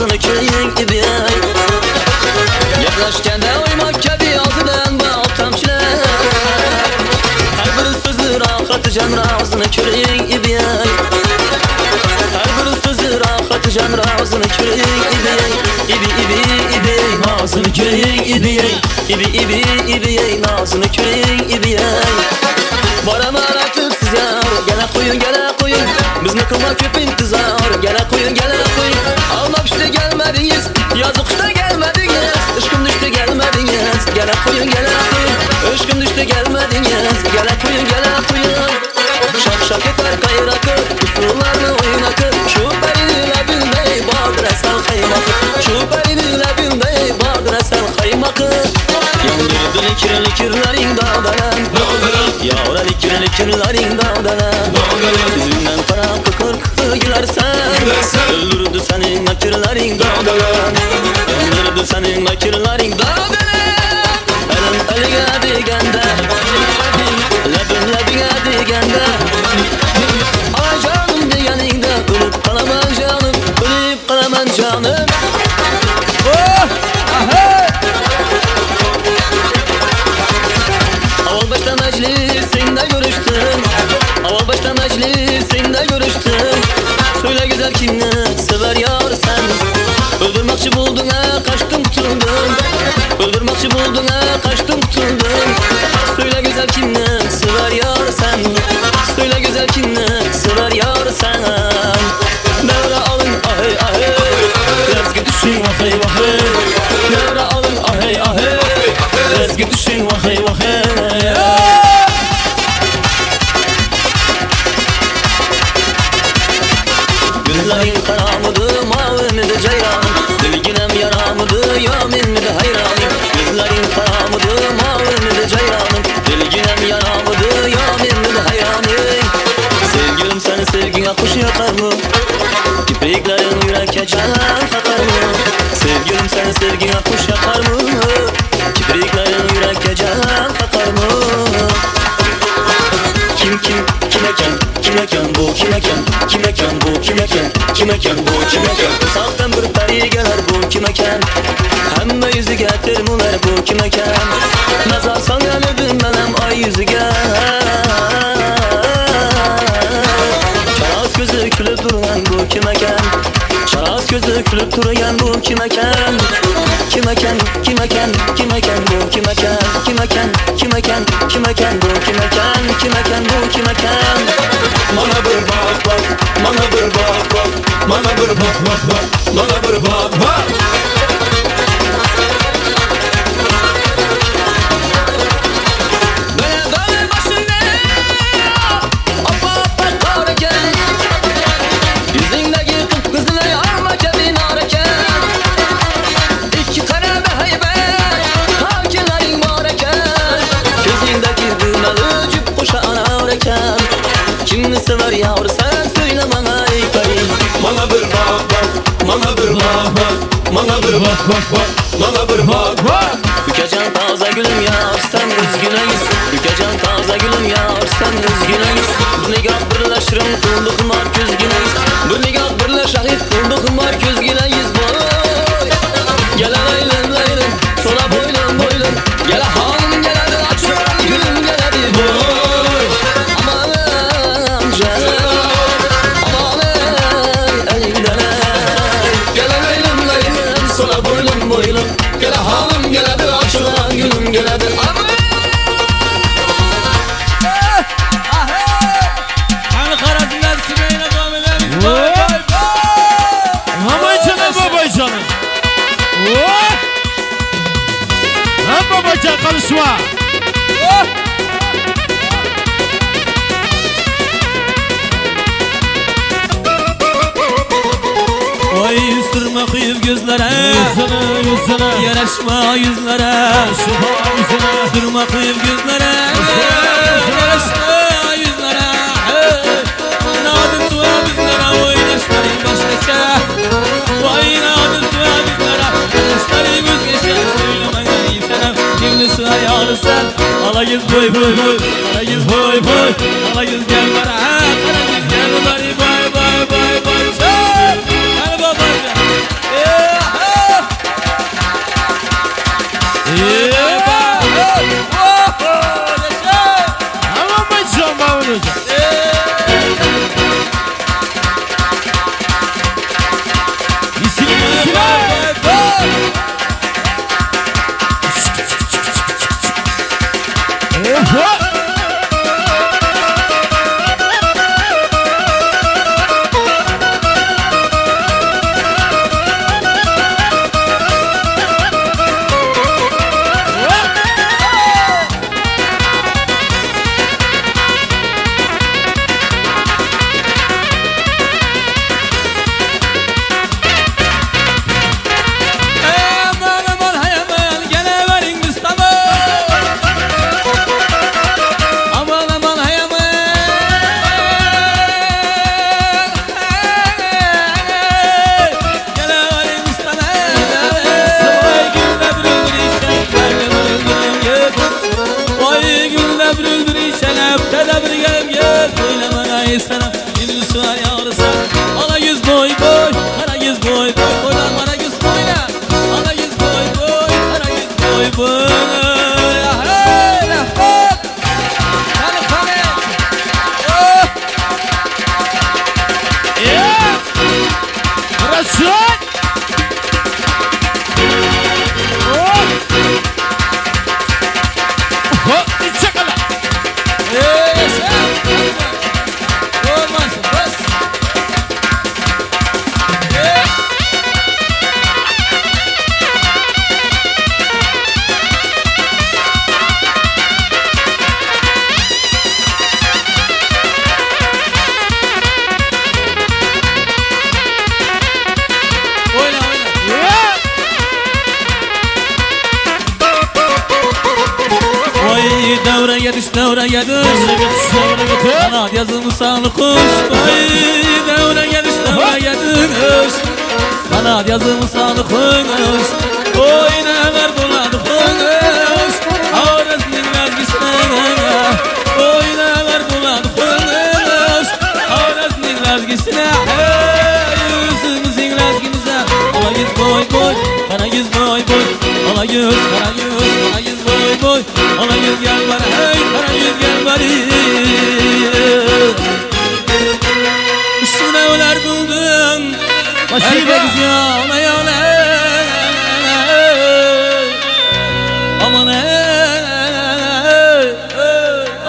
ağzını köyün gibi Yaklaşkende oymak kebi altından bal tamçılar Her bir sözü rahatı can ağzını köyün gibi Her bir sözü rahatı can ağzını köyün gibi İbi ağzını köyün gibi İbi ağzını köyün gibi Baram aratıpsız yar Gele koyun Bizni kılma köp intizar Gele koyun Almak işte gelmediniz Yazık işte gelmediniz Işkım düştü gelmediniz Gele koyun Işkım düştü gelmediniz Gele koyun Şak şak eter kayrakı Usullarını oynakı Şu beyniyle bilmeyi Badır esel kaymakı Şu beyniyle bilmeyi Badır esel kaymakı Yandırdı likirlerin dağdanan Yavra likirlerin dağdanan Yüzünden kara kıkır gülersen Öldürdü senin nakirlerin dağdanan Yandırdı senin nakirlerin dağdanan Elim eline digende Lebim lebine digende Ay canım diyeninde Ölüp kalaman canım Oh! Aha! Aval başta meclisinde görüştüm Aval başta meclisinde görüştüm Söyle güzel kimle sever yar sen Öldürmekçi buldun kaçtım kutuldum Öldürmekçi buldun kaçtım kutuldum Söyle güzel kimle sever yar sen Söyle güzel kimle sever yar sen Devre alın ahey Rezgi düşün vahey Devre alın ahey Rezgi düşün vahey Gözlerin karamıdı mavimidir ceyranım Dilginem yaramıdı yaminidir hayranım Gözlerin karamıdı mavimidir ceyranım Dilginem yaramıdı yaminidir hayranım Sevgilim seni sevgine kuş yakar mı? Kipriklerin yürek can kakar mı? Sevgilim seni sevgine kuş yakar mı? Kipriklerin yürek can kakar mı? Kim bu kime ken Uzaktan bir peri gelir bu kime ken Hemme yüzü getir muler bu kime ken Nazar sana nedim benim ay yüzü gel Çaraz gözü külüp duran bu kime ken Çaraz gözü külüp duran bu kime ken Kime ken bu kime ken bu kime ken bu kime ken Bana bir bak Bana bir bak Bana bir bak Bana bir bak Böyle başında Apa karken Yüzündeki kızına yarma kendin arken İki tane heybet Hakilerin varken Gözündeki düğmeli cüp kuşa anarken Kimini sever yavru sen söyle bana ey kayın Bana bir bak Bana bir bak Bana bir bak Bana bir bak Bükecen taze gülüm yar sen üzgüneyiz Bükecen taze gülüm yar sen üzgüneyiz Bu nigah birleşirim kıldık mark üzgüneyiz Bu nigah birleş şahit kıldık mark üzgüneyiz Boy Gele leylin Sola boylum Gele hanım geledir açıyorum gülüm geledir Boy Amanım canım Amanım elinden Gele leylin Sola boylum Gele hanım geledir açılan gülüm geledir Hani Karaziler Sümeyne Kamilerimiz Babaycanım Hem babacan konuşma Oy sürme kıyıp gözlere Yüzüne Yaraşma yüzlere Sürme kıyıp gözlere Yaraşma yüzlere Nadı suya bizlere Oynaşların başkaça Vay nadı suya bizlere Oynaşların gözgeçe Söylemen iyisene Şimdi suya yağlı sen Alayız boy Alayız boy Alayız gel bana Alayız gel bari boy Gel babacan devre geliş Kanat yazımı sağlı kuş Vay devre geliş devre geliş Kanat yazımı sağlı kuş Oy ne ver buladı kuş Ağrısının vazgeçine Oy ne ver buladı kuş Ağrısının vazgeçine Yüzümüzün vazgeçine Ala yüz boy boy Kara yüz boy boy Ala yüz kara yüz boy boy Ala yüz gel bari hey kara yüz gel bari Üstüne öler buldum Herkes ya ona ya Aman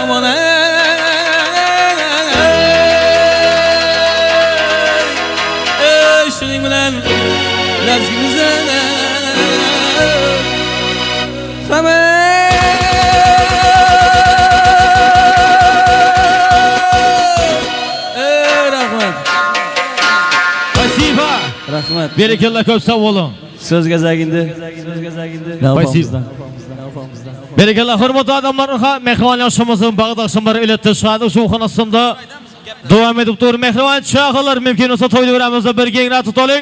aman şunun bilen lazgimize Rahmet. Berekallah köp sağ olun. Söz gezegindi. Спасибо. Berekallah hürmetli adamlar, mehriban yaşamızın bağda akşamları iletti. Şahadı şoğhanasında devam edip dur. Mehriban çağılar mümkün olsa toylu veramızda bir gengra tutalım.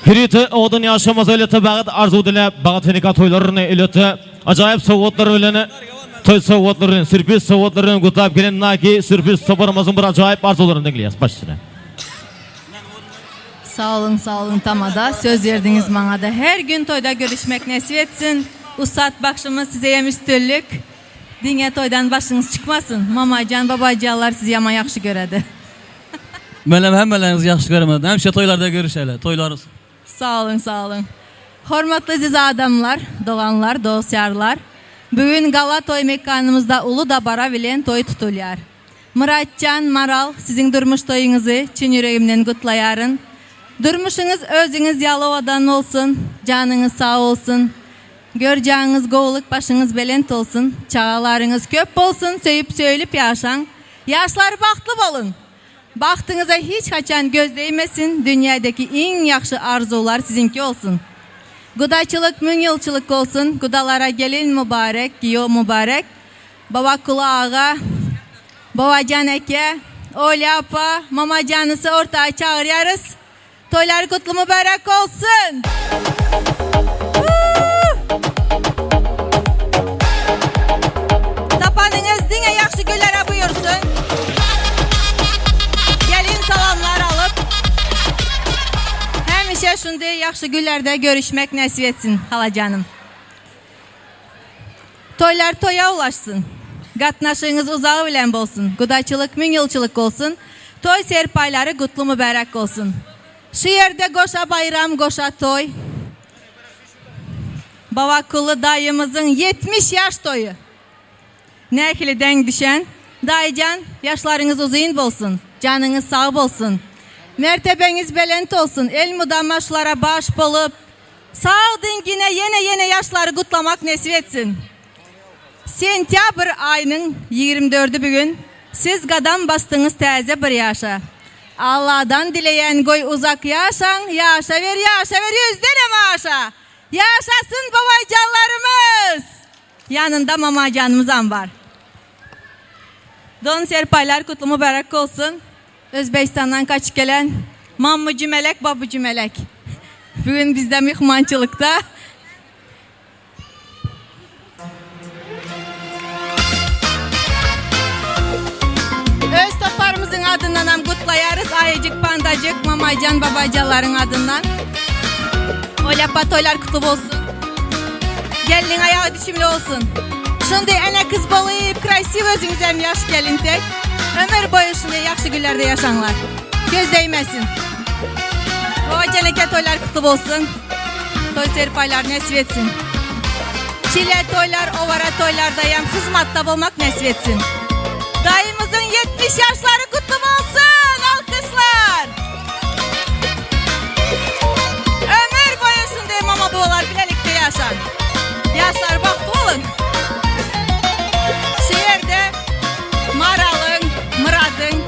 Kiriti odun yaşamızı iletti. Bağda arzu dile, bağda tenika toylarını iletti. Acayip soğutları öleni. Toy soğutlarının, sürpriz soğutlarının kutab gelin naki sürpriz sobarımızın bir acayip arzularını dinleyiz. Başlayın. Sağ olun tamada. Söz verdiniz bana da. Her gün toyda görüşmek nasip etsin. Ustad bakışımız size hem üstünlük. Dinge toydan başınız çıkmasın. Mamacan, babacanlar sizi yaman yakşı göredi. Benim hemmelerinizi yaxşı görmedim. Hemşe toylarda görüşelim. Toylarız. Sağ olun. Hormatlı aziz adamlar, doğanlar, dostlarlar. Bugün gala toy mekanımızda ulu da bara bilen toy tutuluyor. Muratcan, Maral, sizin durmuş toyunuzu çin yüreğimden kutlayarın. Durmuşunuz özünüz Yalova'dan olsun, canınız sağ olsun. Göreceğiniz goğuluk başınız belent olsun, çağalarınız köp olsun, söyüp söylüp yaşan. Yaşlar baktlı olun. Baktığınıza hiç kaçan göz değmesin, dünyadaki en yakşı arzular sizinki olsun. Gudaçılık, münyılçılık olsun, gudalara gelin mübarek, giyo mübarek. Baba kulağa, babacan eke, oğlu apa, mamacanısı ortaya çağırıyoruz. Toylar kutlu mübarek olsun. Tapanınız dine yakşı güllere buyursun. Gelin salamlar alıp hemişe şunday yakşı güllerde görüşmek nasip etsin halacanım. Toylar toya ulaşsın. Qatnaşığınız uzağı bilen bolsun. Gudaçılık, münyılçılık olsun. Toy serpayları kutlu mübarek olsun. Şu yerde goşa bayram, goşa toy. Babakulu dayımızın 70 yaş toyu. Nekiliden düşen dayıcan yaşlarınız uzun olsun. Canınız sağ olsun. Mertebeniz belent olsun. El mudamaşlara baş bulup sağ dingine yine yaşları kutlamak nasip etsin. Sentyabr ayının 24'ü bugün siz qadam bastınız təzə bir yaşa. Allah'dan dileyen goy uzak yaşan, yaşa ver yüzden maaşa. Yaşasın babacanlarımız. Yanında mamacanımız var. Don serpaylar kutlu mübarek olsun. Özbekistan'dan kaçıp gelen mammıcı melek, babıcı melek. Bugün bizde mihmançılıkta. Öz toparımızın adından hem kutlayarız. Ayıcık, pandacık, mamacan, babacaların adından. Olapa toylar kutlu olsun. Gelin ayağı düşümlü olsun. Şimdi ene kız balayıp krasiv özünüz hem yaş gelin tek. Ömür boyu şimdi yakşı günlerde yaşanlar. Göz değmesin. Babacan eke toylar kutlu olsun. Toy serpaylar nasip etsin. Çile toylar, ovara toylarda hem hizmatta olmak nasip etsin. Dayımızın 70 yaşları kutlu olsun. Alkışlar. Ömür boyu şimdi mama boğalar birlikte yaşar. Yaşlar baktı olun. Şehirde Maral'ın, Murad'ın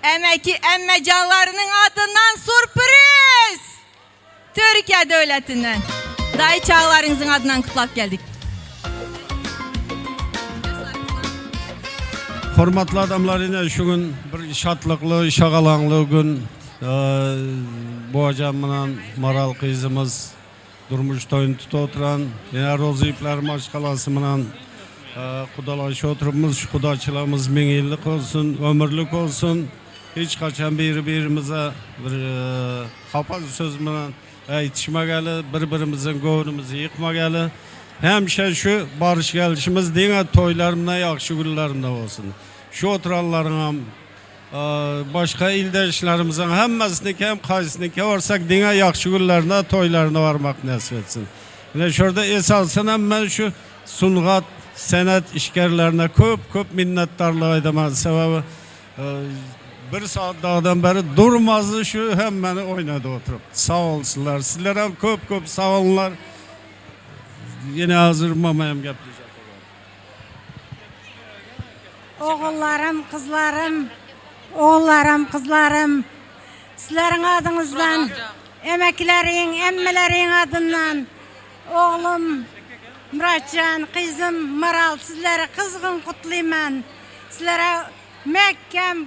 emeki emmecanlarının adından sürpriz. Türkiye devletinden. Dayı çağlarınızın adından kutlak geldik. Hormatly adamlar, ine şu gün bir şatlıklı, şagalanlı gün. Bu hocam bilen Maral kızımız durmuş toyun tutup oturan, yine rozayipler maşgalası bilen kudalaşıp oturumuz, şu kudaçılığımız min yıllık olsun, ömürlük olsun. Hiç kaçan birimize bir hafaz söz bilen yetişmegeli, birbirimizin göğünümüzü yıkmageli. Hemşe şu barış gelişimiz dine toylarımda, yakşı günlerimde olsun. Şu oturanların başka ildeşlerimizin hemmesindeki hem kaysındaki varsak dine yakşı günlerine toylarına varmak nasip etsin. Ve şurada esasın hemen şu sungat, senet işgerlerine köp minnettarlığı edemem. Sebebi bir saat dağdan beri durmazdı şu hemen oynadı oturup. Sağ olsunlar. Sizler hem köp sağ olunlar. Yine hazır mamayam yapacak. Oğullarım, kızlarım, sizlerin adınızdan, emeklerin, emmelerin adından, oğlum Muratcan, kızım Maral, sizlere kızgın kutlayman. Sizlere Mekkem,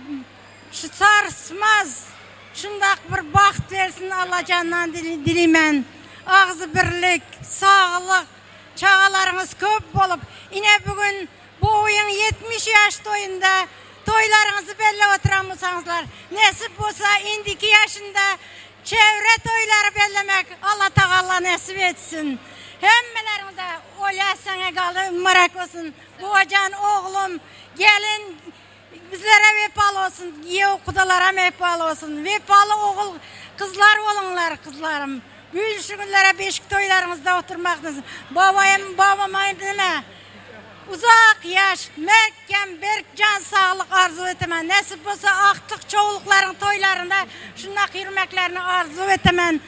şu sarsmaz, şundak bir baxt versin Allah canından dileymen. Ağzı birlik, sağlık, çağalarınız köp bolup, yine bugün bu oyun 70 yaş toyunda toylarınızı belli oturamıyorsanızlar. Nasip olsa indiki yaşında çevre toyları bellemek Allah Teala nasip etsin. Hemmelerinize ola sana galı mübarek olsun. Bu hocan oğlum gelin bizlere vefalı olsun. Yeğ kudalara vefalı olsun. Vefalı oğul kızlar olunlar kızlarım. Büyülüşü günlere beşik toylarınızda oturmaktınız. Babama deme. Uzak yaş, Mekkem, Berkcan sağlık arzu etemen. Nasip olsa aktık çoğulukların toylarında şundak yürümeklerini arzu etemen.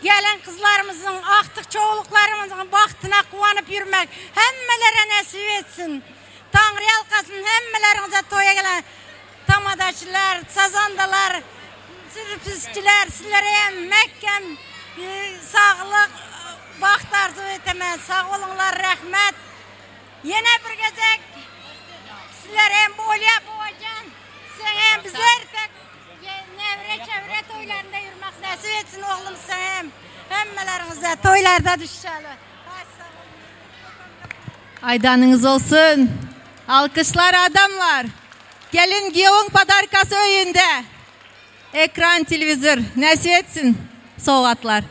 Gelen kızlarımızın, aktık çoğuluklarımızın baktına kuvanıp yürümek hemmelere nasip etsin. Tanrı halkasının hemmelerinize toya gelen tamadaşlar, sazandalar, sürüpüzçiler, sizlere hem Mekkem sağlık baht arzu etemen. Sağ olunlar, rahmet. Yine bir gezek sizler hem bolya boğacan sen hem bizler tek nevre çevre toylarında yürümek nasip etsin oğlum sen hemmelerinize toylarda düşüşalı. Aydanınız olsun. Alkışlar adamlar. Gelin Giyovun Padarkası öyünde. Ekran televizör nasip etsin soğatlar.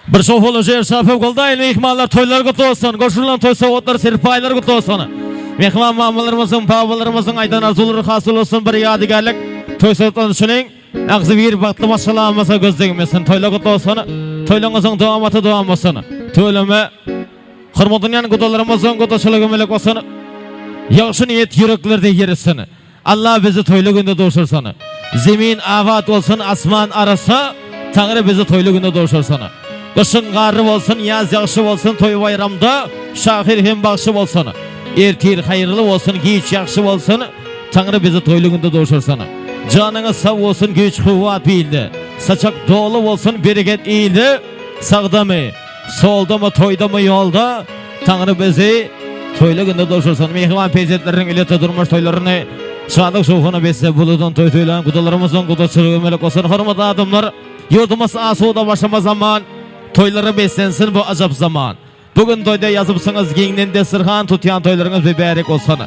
Bir şofolu jer şafev goldayın mehmanlar toylar kutlu olsun. Koşulan toy soğutlar serpaylar kutlu olsun. Mehman mamalarımızın, babalarımızın aydan arzuları hasıl olsun bir yadigarlık. Toy soğutlanışının ağzı bir baktı maşallah gözlemesin. Toylar kutlu olsun. Toylarınızın devam olsun. Toylama hırmadınyan kudalarımızın kudaşılığı melek olsun. Yaxşı niyet yüreklerde yerisin. Allah bizi toylu günde doğuşursun. Zemin avat olsun, asman arası Tanrı bizi toylu günde doğuşursun. Kışın qarı olsun, yaz yaxşı olsun, toy bayramda şahir hem baxşı olsun. Ertir hayırlı olsun, geç yaxşı olsun, Tanrı bizi toylu günde doğuşursun. Canınız sağ olsun, güç kuvvet bildi. Saçak dolu olsun, bereket iyiydi. Sağda mı, solda mı, toyda mı, yolda Tanrı bizi toylu günde doğuşursun. Mehman pezetlerin ilete durmuş toylarını şadık şoğuna besse buludun toylayan kudalarımızın kudaçılığı melek olsun. Hürmetli adamlar, yurdumuz asuda başlama zaman. Toyları beslensin bu acap zaman. Bugün toyda yazıpsınız giyinin desirhan tutayan toylarınız mübarek olsun.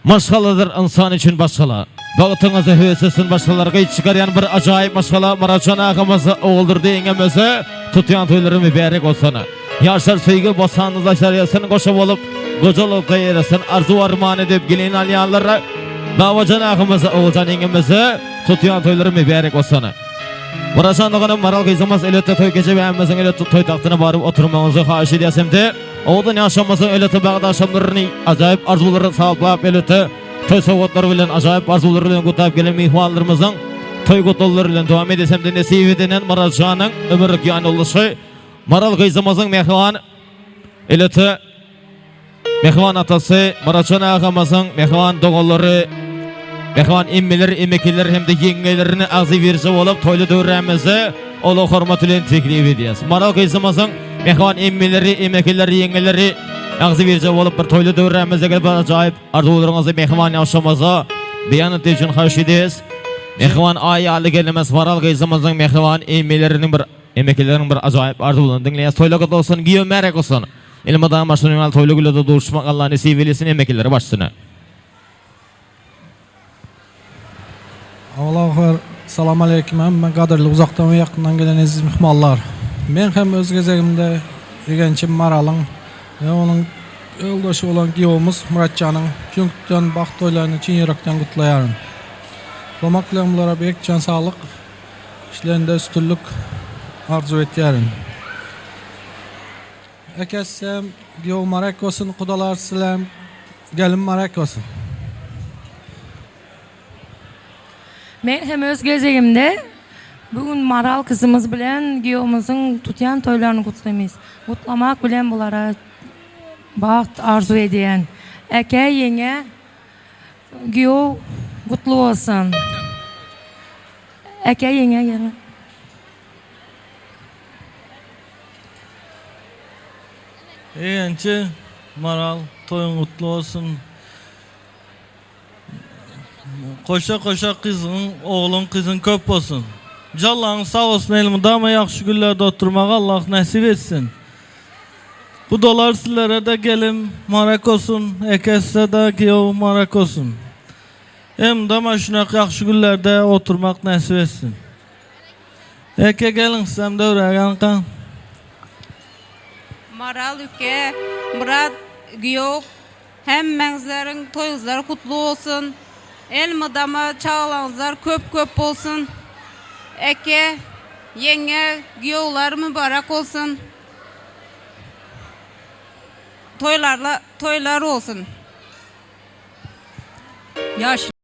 Maşgaladır insan için başgala. Bağıtınızı hüvesesin başgalarına çıkarayan bir acayip maşgala. Maracan ağamızı oğuldur deyingemezi tutayan toyları mübarek olsun. Yaşar söygü basanınızla şariyasını koşup olup kocalık kayırasın. Arzu armağan edip gelin alayanlara Babacan ağamızı oğulcan deyingemezi tutayan toyları mübarek olsun. Maraşandığının Maral kızımız elette toy gece ve emmezin elette toy tahtına barıp oturmamızı xahiş ediyesimdi. Oğudun yaşamızın elette bağda akşamlarını acayip arzuları sağlıqlayıp elette toy soğutları bilen acayip arzuları bilen kutlayıp gelen mihvallarımızın toy kutluları bilen devam edesimdi. Nesip edenen Maralcan'ın ömürlük yani oluşu Maral kızımızın mehvan elette mehvan atası Maraşan ağamızın mehvan doğulları mehvan emmeleri, emeklileri hem de yengelerini ağzı verisi olup toylu dövremizi olu hürmet ile teklif ediyoruz. Maral kızımızın mehvan emmeleri, emeklileri, yengeleri Ağzı verici olup bir toylu dövremizde gelip acayip arzularınızı mehman yaşamazı beyan ettiği için hoş ederiz. Mehman ayalı gelmez varal kızımızın mehman emeklilerinin bir acayip arzularını dinleyen toylu kutlu olsun, giyo merek olsun. İlmadan başlanıyor toylu gülüde duruşmak Allah'ın nesivelisin emeklileri başsına. Allah'a salam aleyküm. Ben qadrli uzaqdan ve yaxından gelen aziz mehmanlar. Ben hem öz gezegimde Egençim Maral'ın ve onun yoldaşı olan Giyomuz Muratcan'ın Cünk'ten baxt toylarını Çin yürekten kutlayarım. Romaklarımlara büyük can sağlık, işlerinde üstünlük arzu etyarım. Ekessem Giyom marek olsun, kudalar silem, gelin marek olsun. Men hem öz gezegimde bugün Maral kızımız bilen Giyomuzun tutyan toylarını kutlaymayız. Kutlamak bilen bulara baxt arzu ediyen. Eke yenge Giyo kutlu olsun. Eke yenge gelin. Eğence Maral toyun kutlu olsun. Koşa koşa kızın, oğlun kızın köp olsun. Jallan sağ olsun elimde ama yaxşı günlerde oturmağa Allah nasip etsin. Bu dolar sizlere de gelim marak olsun, ekesse de giyo marak olsun. Hem de maşunak yaxşı günlerde oturmak nasip etsin. Eke gelin sizem de öğren kan. Maral ülke, Murat, Giyok, hem menzlerin toyuzları kutlu olsun. El mıdama çağlanızlar köp olsun. Eke, yenge, Giyoklar mübarek olsun. Toylar olsun. Yaş